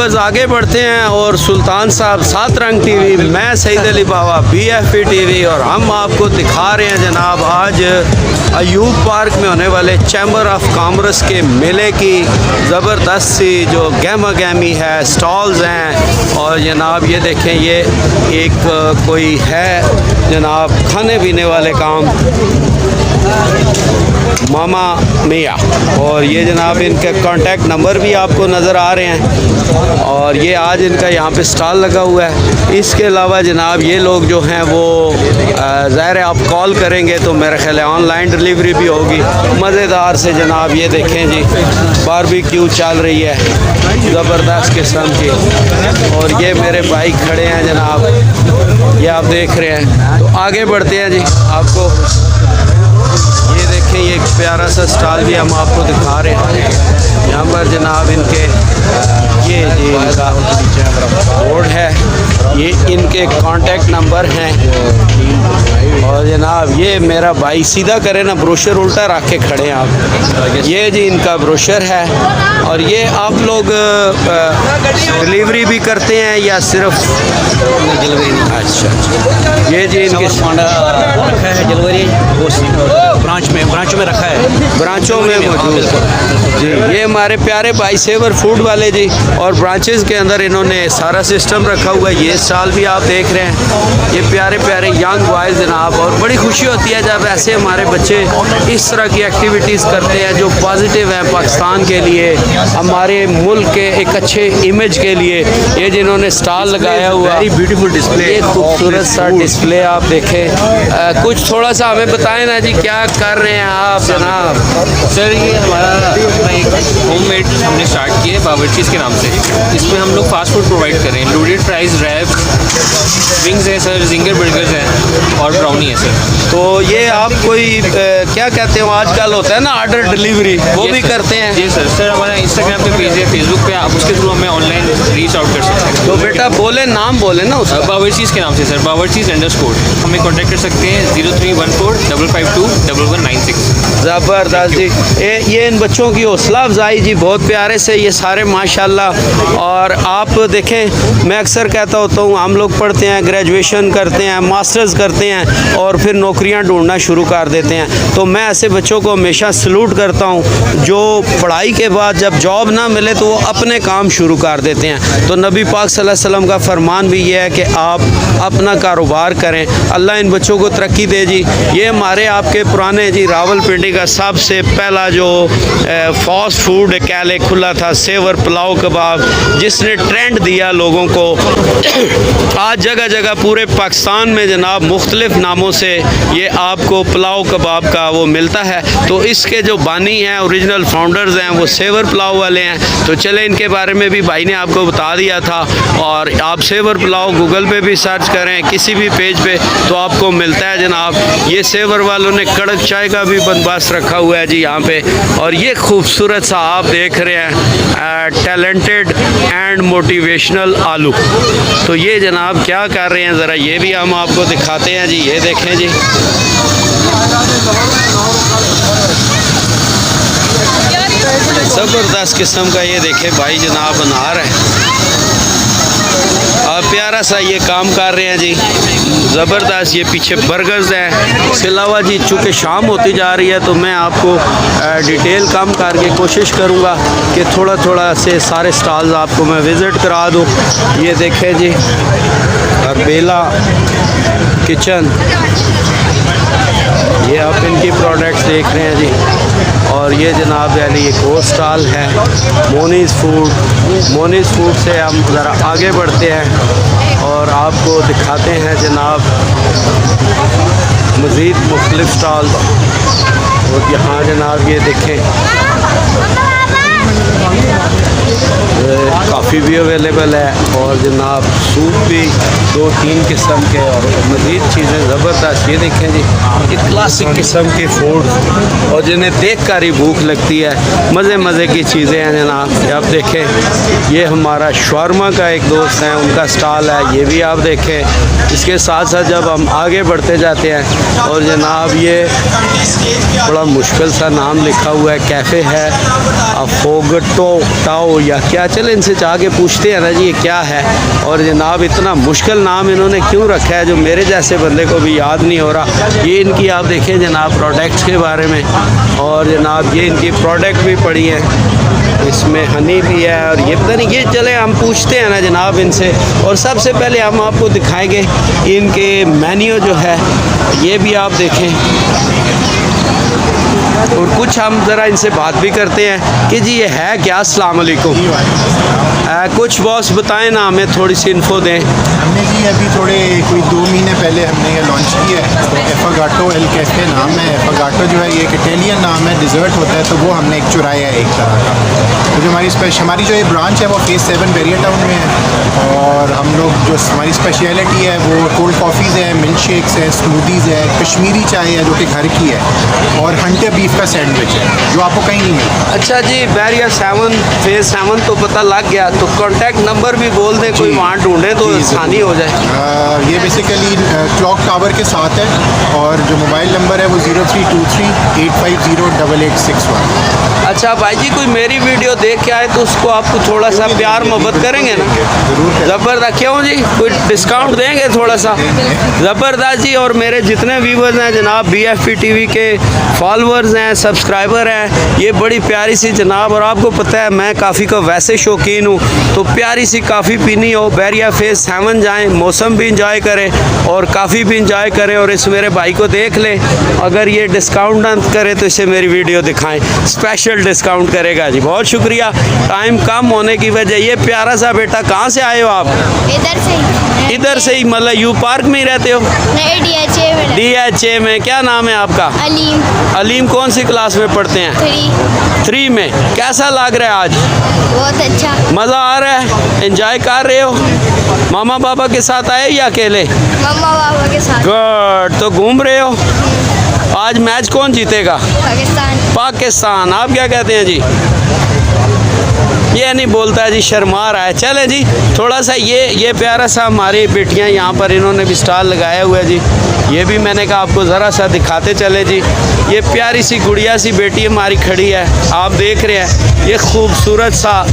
Viewers आगे बढ़ते हैं और सुल्तान साहब सात रंग टीवी, मैं सईद अली बाबा BFP टीवी, और हम आपको दिखा रहे हैं जनाब आज अयूब पार्क में होने वाले चैम्बर ऑफ कॉमर्स के मेले की ज़बरदस्त सी जो गहमा गहमी है, स्टॉल्स हैं। और जनाब ये देखें, ये एक कोई है जनाब खाने पीने वाले काम, मामा मिया, और ये जनाब इनके कांटेक्ट नंबर भी आपको नज़र आ रहे हैं। और ये आज इनका यहाँ पे स्टॉल लगा हुआ है। इसके अलावा जनाब ये लोग जो हैं वो ज़ाहिर है आप कॉल करेंगे तो मेरा ख्याल है ऑनलाइन डिलीवरी भी होगी मज़ेदार से। जनाब ये देखें जी, बारबेक्यू चल रही है ज़बरदस्त किस्म की, और ये मेरे भाई खड़े हैं जनाब, ये आप देख रहे हैं। तो आगे बढ़ते हैं जी, आपको ये देखें, ये एक प्यारा सा स्टॉल भी हम आपको दिखा रहे हैं। यहाँ पर जनाब इनके ये जी इनका बोर्ड है, ये इनके कांटेक्ट नंबर हैं। और जनाब ये मेरा भाई सीधा करे ना, ब्रोशर उल्टा रख के खड़े हैं आप। ये जी इनका ब्रोशर है, और ये आप लोग डिलीवरी भी करते हैं या सिर्फ डिलीवरी? अच्छा, ये जी इनके रखा है डिलीवरी ब्रांचों में रखा है, ब्रांचों में मौजूद है जी। ये हमारे प्यारे भाई सेवर फूड वाले जी, और ब्रांचेस के अंदर इन्होंने सारा सिस्टम रखा हुआ है। ये स्टॉल भी आप देख रहे हैं, ये प्यारे प्यारे यंग बॉयज़ जनाब, और बड़ी खुशी होती है जब ऐसे हमारे बच्चे इस तरह की एक्टिविटीज़ करते हैं जो पॉजिटिव हैं पाकिस्तान के लिए, हमारे मुल्क के एक अच्छे इमेज के लिए। ये जिन्होंने स्टॉल लगाया हुआ है, ब्यूटीफुल डिस्प्ले, ये खूबसूरत सा डिस्प्ले आप देखें। कुछ थोड़ा सा हमें बताएं ना जी, क्या कर रहे हैं आप जनाब? सर ये हमारा अपना एक होममेड हमने स्टार्ट किया है बावर्चीज़ के नाम से। इसमें हम लोग फास्ट फूड प्रोवाइड कर रहे हैं, लोडेड फ्राइज़, रैप, विंग्स है सर, जिंगर बर्गर्स हैं और ब्राउनी है सर। तो ये आप कोई क्या कहते हो आजकल होता है ना ऑर्डर डिलीवरी, वो भी करते हैं? जी सर। सर हमारा इंस्टाग्राम पे पेज है, फेसबुक पे आप उसके थ्रू हमें ऑनलाइन रीच आउट कर सकते हैं। तो बेटा बोले, नाम बोले ना उसका। बावर्चीज़ के नाम से सर, बावर्चीज़_। हमें कॉन्टैक्ट कर सकते हैं 0314552596। ज़बरदस्त जी, ये इन बच्चों की हौसला अफजाई जी, बहुत प्यारे से ये सारे माशाल्लाह। और आप देखें, मैं अक्सर कहता होता हूँ, हम लोग पढ़ते हैं, ग्रेजुएशन करते हैं, मास्टर्स करते हैं, और फिर नौकरियाँ ढूंढना शुरू कर देते हैं। तो मैं ऐसे बच्चों को हमेशा सलूट करता हूँ जो पढ़ाई के बाद जब जॉब ना मिले तो वो अपने काम शुरू कर देते हैं। तो नबी पाक सल्लल्लाहु अलैहि वसल्लम का फरमान भी ये है कि आप अपना कारोबार करें। अल्लाह इन बच्चों को तरक्की दे जी। ये हमारे आपके पुराने जी रावलपिंडी का सबसे पहला जो फास्ट फूड कैले खुला था, सेवर पुलाव कबाब, जिसने ट्रेंड दिया लोगों को। आज जगह जगह पूरे पाकिस्तान में जनाब मुख्तलिफ नामों से ये आपको पुलाव कबाब का वो मिलता है। तो इसके जो बानी हैं, ओरिजिनल फाउंडर्स हैं, वो सेवर पुलाव वाले हैं। तो चले इनके बारे में भी भाई ने आपको बता दिया था। और आप सेवर पुलाव गूगल पे भी सर्च करें, किसी भी पेज पे, तो आपको मिलता है जनाब। ये सेवर वालों ने कड़क चाय का भी बंदोबस्त रखा हुआ है जी यहाँ पे। और ये खूबसूरत सा आप देख रहे हैं टैलेंटेड एंड मोटिवेशनल आलू। तो ये जनाब क्या कर रहे हैं, ज़रा ये भी हम आपको दिखाते हैं जी। ये देखें जी, ज़बरदस्त किस्म का ये देखें भाई जनाब अनार है, और प्यारा सा ये काम कर रहे हैं जी, ज़बरदस्त। ये पीछे बर्गर्स हैं। इसके अलावा जी चूँकि शाम होती जा रही है तो मैं आपको डिटेल कम करके कोशिश करूँगा कि थोड़ा थोड़ा से सारे स्टॉल्स आपको मैं विज़िट करा दूँ। ये देखें जी, और बेला किचन, ये आप इनकी प्रोडक्ट्स देख रहे हैं जी। और ये जनाब यानी एक और स्टॉल है मोनीज़ फूड। मोनीज़ फूड से हम ज़रा आगे बढ़ते हैं और आपको दिखाते हैं जनाब मज़ीद मुख्तलिफ स्टॉल। और यहाँ जनाब ये देखें, काफ़ी भी अवेलेबल है, और जनाब सूप भी 2-3 किस्म के, और मज़ीद चीज़ें ज़बरदस्त। ये देखें जी, ये क्लासिक किस्म के फूड, और जिन्हें देख कर ही भूख लगती है। मज़े मज़े की चीज़ें हैं जनाब। आप देखें, ये हमारा शवारमा का एक दोस्त है, उनका स्टॉल है, ये भी आप देखें। इसके साथ साथ जब हम आगे बढ़ते जाते हैं, और जनाब ये बड़ा मुश्किल सा नाम लिखा हुआ है, कैफ़े है अफोगटो टाओ या क्या, चले इनसे आगे पूछते हैं ना जी ये क्या है। और जनाब इतना मुश्किल नाम इन्होंने क्यों रखा है जो मेरे जैसे बंदे को भी याद नहीं हो रहा। ये इनकी आप देखें जनाब प्रोडक्ट्स के बारे में, और जनाब ये इनकी प्रोडक्ट भी पड़ी है, इसमें हनी भी है और ये पता नहीं। ये चले हम पूछते हैं ना जनाब इनसे। और सबसे पहले हम आपको दिखाएंगे इनके मेन्यू जो है, ये भी आप देखें, और कुछ हम ज़रा इनसे बात भी करते हैं कि जी ये है क्या। अस्सलाम वालेकुम। कुछ बॉस बताएं ना, हमें थोड़ी सी इन्फो दें। हमने जी अभी थोड़े कोई 2 महीने पहले हमने ये लॉन्च किया है। तो एफागाटो एल कैफे नाम है। एफागाटो जो है ये एक इटालियन नाम है, डिज़र्ट होता है, तो वो हमने एक चुराया है एक तरह का। तो जो हमारी जो ये ब्रांच है वो फेज़ 7 बैरियर टाउन में है। और हम लोग जो हमारी स्पेशलिटी है वो कोल्ड कॉफ़ीज़ है, मिल्क शेक्स है, स्मूदीज़ है, कश्मीरी चाय है जो कि घर की है, और हंटर बीफ का सैंडविच है जो आपको कहीं नहीं मिलता। अच्छा जी, बैरियर 7 फेज़ 7 तो पता लग गया, तो कॉन्टैक्ट नंबर भी बोल दें, कोई वहाँ ढूंढे तो आसानी हो जाए। ये बेसिकली क्लॉक टावर के साथ है, और जो मोबाइल नंबर है वो 0323850881। अच्छा भाई जी, कोई मेरी वीडियो देख के आए तो उसको आपको थोड़ा सा प्यार मोहब्बत करेंगे ना? ज़रूर। ज़बरदस्त। क्यों जी, कोई डिस्काउंट देंगे थोड़ा सा? ज़बरदस्त जी। और मेरे जितने व्यूवर्स हैं जनाब, BFP TV के फॉलोअर्स हैं, सब्सक्राइबर हैं, ये बड़ी प्यारी सी जनाब, और आपको पता है मैं काफ़ी का वैसे शौकीन हूँ, तो प्यारी सी काफ़ी पीनी हो, बैरियर फेज़ 7 जाएँ, मौसम भी इंजॉय करें और काफ़ी भी इंजॉय करें। और इस मेरे भाई को देख लें, अगर ये डिस्काउंट ना करे तो इसे मेरी वीडियो दिखाएं, स्पेशल डिस्काउंट करेगा जी। बहुत शुक्रिया। टाइम कम होने की वजह। ये प्यारा सा बेटा, कहाँ से आए हो आप? इधर से ही, मतलब यू पार्क में ही रहते हो? नहीं, DHA में। क्या नाम है आपका? अलीम। अलीम कौन सी क्लास में पढ़ते हैं? 3 में। कैसा लग रहा है आज? बहुत अच्छा। मज़ा आ रहा है? एंजॉय कर रहे हो? मामा पापा के साथ आए या अकेले? मम्मा पापा के साथ। गुड। तो घूम रहे हो? आज मैच कौन जीतेगा? पाकिस्तान। आप क्या कहते हैं जी? ये नहीं बोलता है जी, शर्मा रहा है। चले जी, थोड़ा सा ये प्यारा सा हमारी बेटियां यहाँ पर इन्होंने भी स्टॉल लगाया हुआ है जी। ये भी मैंने कहा आपको ज़रा सा दिखाते चले जी। ये प्यारी सी गुड़िया सी बेटी हमारी खड़ी है, आप देख रहे हैं। ये खूबसूरत सा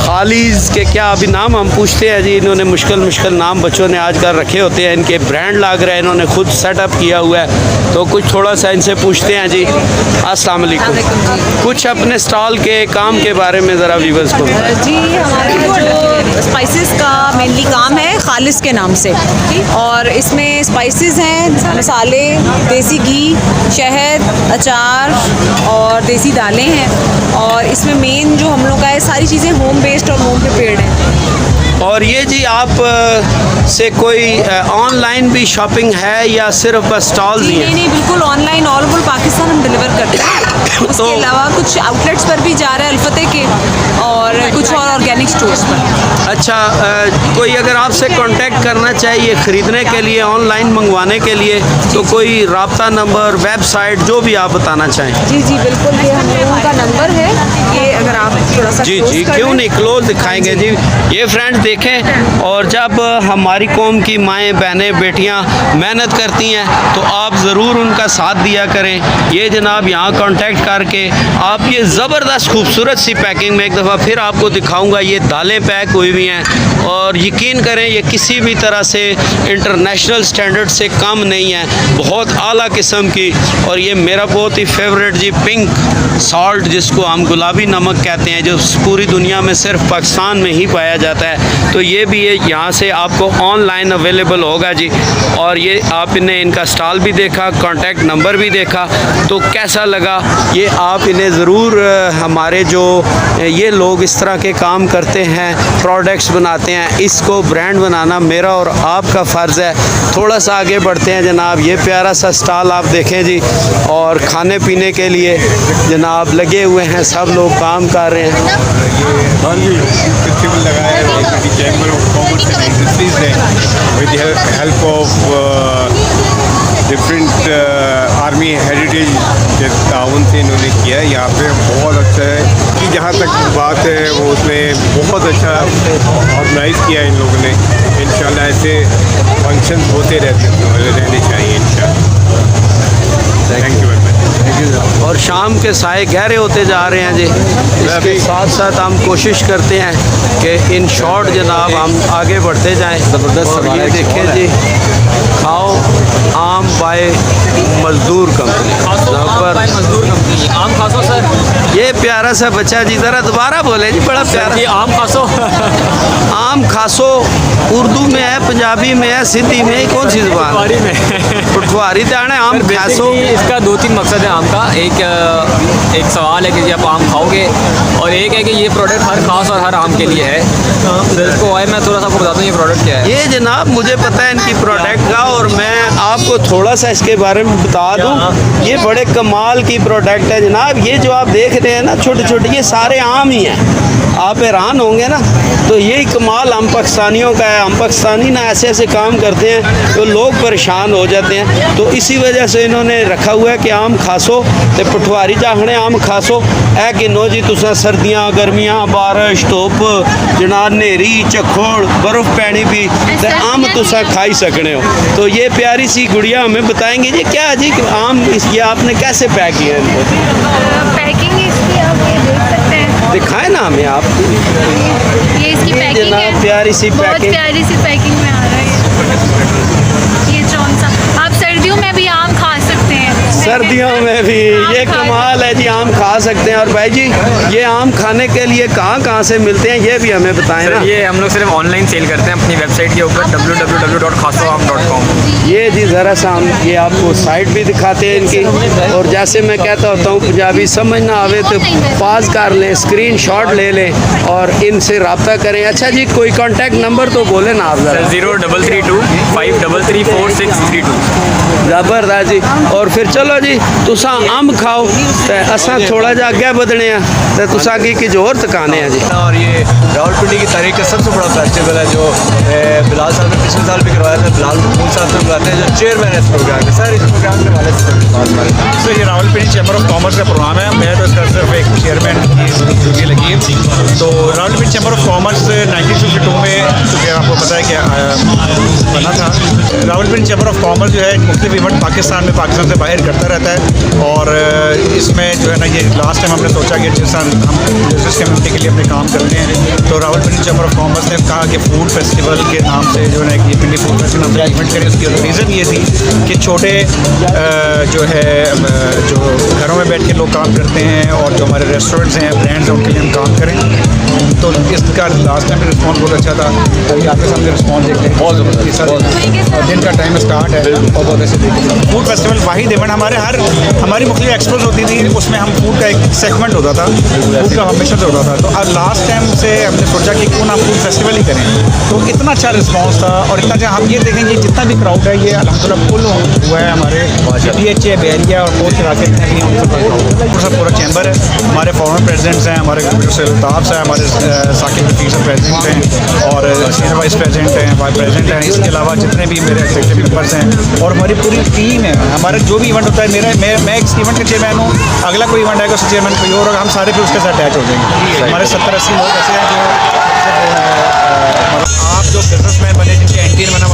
खालिज के क्या अभी नाम हम पूछते हैं जी। इन्होंने मुश्किल नाम बच्चों ने आजकल रखे होते हैं, इनके ब्रांड लग रहे हैं, इन्होंने खुद सेटअप किया हुआ है। तो कुछ थोड़ा सा इनसे पूछते हैं जी। अस्सलाम वालेकुम। कुछ अपने स्टॉल के काम के बारे में ज़रा व्यूअर्स को। जी, हमारा जो स्पाइसेस का मेनली काम है खालिस के नाम से, और इसमें स्पाइसेस हैं, मसाले, देसी घी, शहद, अचार और देसी दालें हैं। और इसमें मेन जो हम लोग का है, सारी चीज़ें होम बेस्ड और होम प्रिपेयर्ड हैं। और ये जी आप से कोई ऑनलाइन भी शॉपिंग है या सिर्फ बस स्टॉल्स ही हैं? नहीं, बिल्कुल ऑनलाइन ऑल ओवर पाकिस्तान हम डिलीवर करते हैं। उसके अलावा कुछ आउटलेट्स पर भी जा रहे हैं, अल्फते के, और कुछ और ऑर्गेनिक स्टोर्स पर। अच्छा, कोई अगर आपसे कांटेक्ट करना चाहिए ख़रीदने के लिए, ऑनलाइन मंगवाने के लिए, तो कोई राब्ता नंबर, वेबसाइट, जो भी आप बताना चाहें। जी बिल्कुल, ये हम लोगों का नंबर है, ये अगर आप थोड़ा सा जी क्यों नहीं, क्लोज दिखाएंगे जी। ये फ्रेंड्स देखें, और जब हमारी कौम की माएँ, बहनें, बेटियाँ मेहनत करती हैं तो आप ज़रूर उनका साथ दिया करें। ये जनाब यहाँ कांटेक्ट करके आप ये ज़बरदस्त खूबसूरत सी पैकिंग में, एक दफ़ा फिर आपको दिखाऊंगा, ये दालें पैक हुई हुई हैं, और यकीन करें ये किसी भी तरह से इंटरनेशनल स्टैंडर्ड से कम नहीं है, बहुत आला किस्म की। और ये मेरा बहुत ही फेवरेट जी, पिंक सॉल्ट, जिसको हम गुलाबी नमक कहते हैं, जो पूरी दुनिया में सिर्फ पाकिस्तान में ही पाया जाता है। तो ये भी है, यहाँ से आपको ऑनलाइन अवेलेबल होगा जी। और ये आपने इनका स्टॉल भी देखा, कांटेक्ट नंबर भी देखा, तो कैसा लगा ये आप इन्हें ज़रूर, हमारे जो ये लोग इस तरह के काम करते हैं, प्रोडक्ट्स बनाते हैं, इसको ब्रांड बनाना मेरा और आपका फ़र्ज़ है। थोड़ा सा आगे बढ़ते हैं जनाब। ये प्यारा सा स्टॉल आप देखें जी, और खाने पीने के लिए जनाब लगे हुए हैं, सब लोग काम कर रहे हैं। हाँ जी, लगाया है chamber of commerce and industries ने with help of different army heritage के ताउन से इन्होंने किया है। यहाँ पे बहुत अच्छा है कि जहाँ तक बात है वो उसमें बहुत अच्छा ऑर्गेनाइज़ किया है इन लोगों ने। इंशाल्लाह ऐसे फंक्शन होते रहने चाहिए इंशाल्लाह। Thank you very much. और शाम के साए गहरे होते जा रहे हैं जी। इसके साथ साथ हम कोशिश करते हैं कि इन शॉर्ट जनाब हम आगे बढ़ते जाएं। और ये देखें जी, खाओ आम बाय मजदूर कंपनी, जबरदस्त। मजदूर कंपनी आम खासो सर। ये प्यारा सा बच्चा जी, ज़रा दोबारा बोले जी, बड़ा प्यारा। ये आम खासो। आम खासो उर्दू में है, पंजाबी में है, सिंधी में है, कौन सी जुबान? पटवारी में। पटवारी दाने आम खासो। इसका 2-3 मकसद है आम का। एक सवाल है कि जब आम खाओगे, और एक है कि ये प्रोडक्ट हर खास और हर आम के लिए है। तो इसको मैं थोड़ा सा आपको बताता हूँ ये प्रोडक्ट क्या है। ये जनाब मुझे पता है इनकी प्रोडक्ट का, और मैं आपको थोड़ा सा इसके बारे में बता दूं। ये बड़े कमाल की प्रोडक्ट है जनाब। ये जो आप देख रहे हैं ना छोटे छोटे, ये सारे आम ही हैं। आप हैरान होंगे ना, तो यही कमाल हम पाकिस्तानियों का है। हम पाकिस्तानी ना ऐसे ऐसे काम करते हैं तो लोग परेशान हो जाते हैं। तो इसी वजह से इन्होंने रखा हुआ है कि आम खासो तो पटवारी चाहने आम खासो है कि नो जी, तुसा सर्दियाँ गर्मियाँ बारिश धुप जनाब नेरी झक्खड़ बर्फ पैनी भी तो आम तुसा खाई सकने हो। तो ये प्यारी सी गुड़िया हमें बताएंगे जी क्या जी आम ये आपने कैसे पैक किया है इनको? पैकिंग इसकी आप ये देख सकते हैं। दिखाए ना हमें आप। ये इसकी पैकिंग जनाब है, प्यारी सी बहुत पैकिंग। प्यारी सी पैकिंग में आ रहा है। ये कौन सा, आप सर्दियों में भी आम खा सकते हैं। सर्दियों में भी ये कमाल है जी, आम खा सकते हैं। और भाई जी ये आम खाने के लिए कहाँ से मिलते हैं ये भी हमें बताएं ना। ये हम लोग सिर्फ ऑनलाइन सेल करते हैं अपनी वेबसाइट के ऊपर www.khasoam.com। ये जी ज़रा सा हम ये आपको साइट भी दिखाते हैं इनकी। और जैसे मैं कहता होता हूँ पंजाबी समझ ना आवे तो पास कर लें, स्क्रीनशॉट ले लें और इनसे रब्ता करें। अच्छा जी कोई कॉन्टैक्ट नंबर तो बोले ना आप ज़रा। 0332 533 4632। जबरदस्त जी। और फिर चलो जी तुसा अंब खाओ तो असा थोड़ा जा अगे बधने तो तुसा की जोर तकाने हैं जी। और ये रावलपिंडी की तारीख का सबसे बड़ा फेस्टिवल है जो बिलाल साहब ने पिछले साल भी करवाया था। बिलाल साहब से बुलाते हैं जो चेयरमैन है इस प्रोग्राम के। सर इस प्रोग्राम के वाले से सर ये रावलपिंडी चैम्बर ऑफ कॉमर्स का प्रोग्राम है। मैं तो इसका सिर्फ एक चेयरमैन की ड्यूटी लगी है। तो रावलपिंडी चैम्बर ऑफ कॉमर्स 1952 में चूँकि आपको पता है कि बना था। रावलपिंडी चैम्बर ऑफ कॉमर्स जो है मुख्तलिफ इवेंट पाकिस्तान से बाहर करता रहता है। और इसमें जो है ना ये लास्ट टाइम हमने सोचा कि जिस हम बिजनेस कम्युनिटी के लिए अपने काम करते हैं तो रावलपिंडी चैम्बर ऑफ कॉमर्स ने कहा कि फूड फेस्टिवल के नाम से जो है कि पिंडी फूड फेस्टिवल नाम से इवेंट करें। उसकी रीज़न ये थी कि छोटे जो है जो घरों में बैठ के लोग काम करते हैं और जो हमारे रेस्टोरेंट्स हैं ब्रांड्स हैं उनके लिए हम काम करें। तो इसका लास्ट टाइम रिस्पॉन्स बहुत अच्छा था। अभी आपके सामने रिस्पॉन्स देखते हैं बहुत ज़बरदस्त। दिन का टाइम स्टार्ट है और बहुत ऐसे देखिए फूड फेस्टिवल वाहिद इवेंट हमारी मुख्तलिफ एक्सपोज होती थी। उसमें हम फूड का एक सेगमेंट होता था, फूड का हमेशा से होता था। तो अब लास्ट टाइम से हमने सोचा कि क्यों ना फूड फेस्टिवल ही करें। तो इतना अच्छा रिस्पॉन्स था और इतना अच्छा हम ये देखेंगे जितना भी क्राउड है ये अल्हम्दुलिल्लाह फुल हुआ है। हमारे DHA बहरिया और पोस्ट इलाके पूरा चैम्बर है। हमारे फॉर्मर प्रेजिडेंट्स हैं, हमारे कंप्यूटर अल्ताफ़ साहब, हमारे साकिब रफीक साहब प्रेजिडेंट हैं और सीनियर वाइस प्रेजिडेंट हैं, वाइस प्रेजिडेंट हैं। इसके अलावा जितने भी मेरे एग्जीक्यूटिव मेंबर्स हैं और हमारी पूरी टीम है। हमारा जो भी इवेंट होता है मैं एक इवेंट का चेयरमैन हूँ। अगला कोई इवेंट आएगा उसका चेयरमैन कोई और, हम सारे फिर उसके साथ अटैच हो जाएंगे। हमारे 70-80 लोग ऐसे हैं जो आप जो बिजनेसमैन बने जिनके एंटीन बना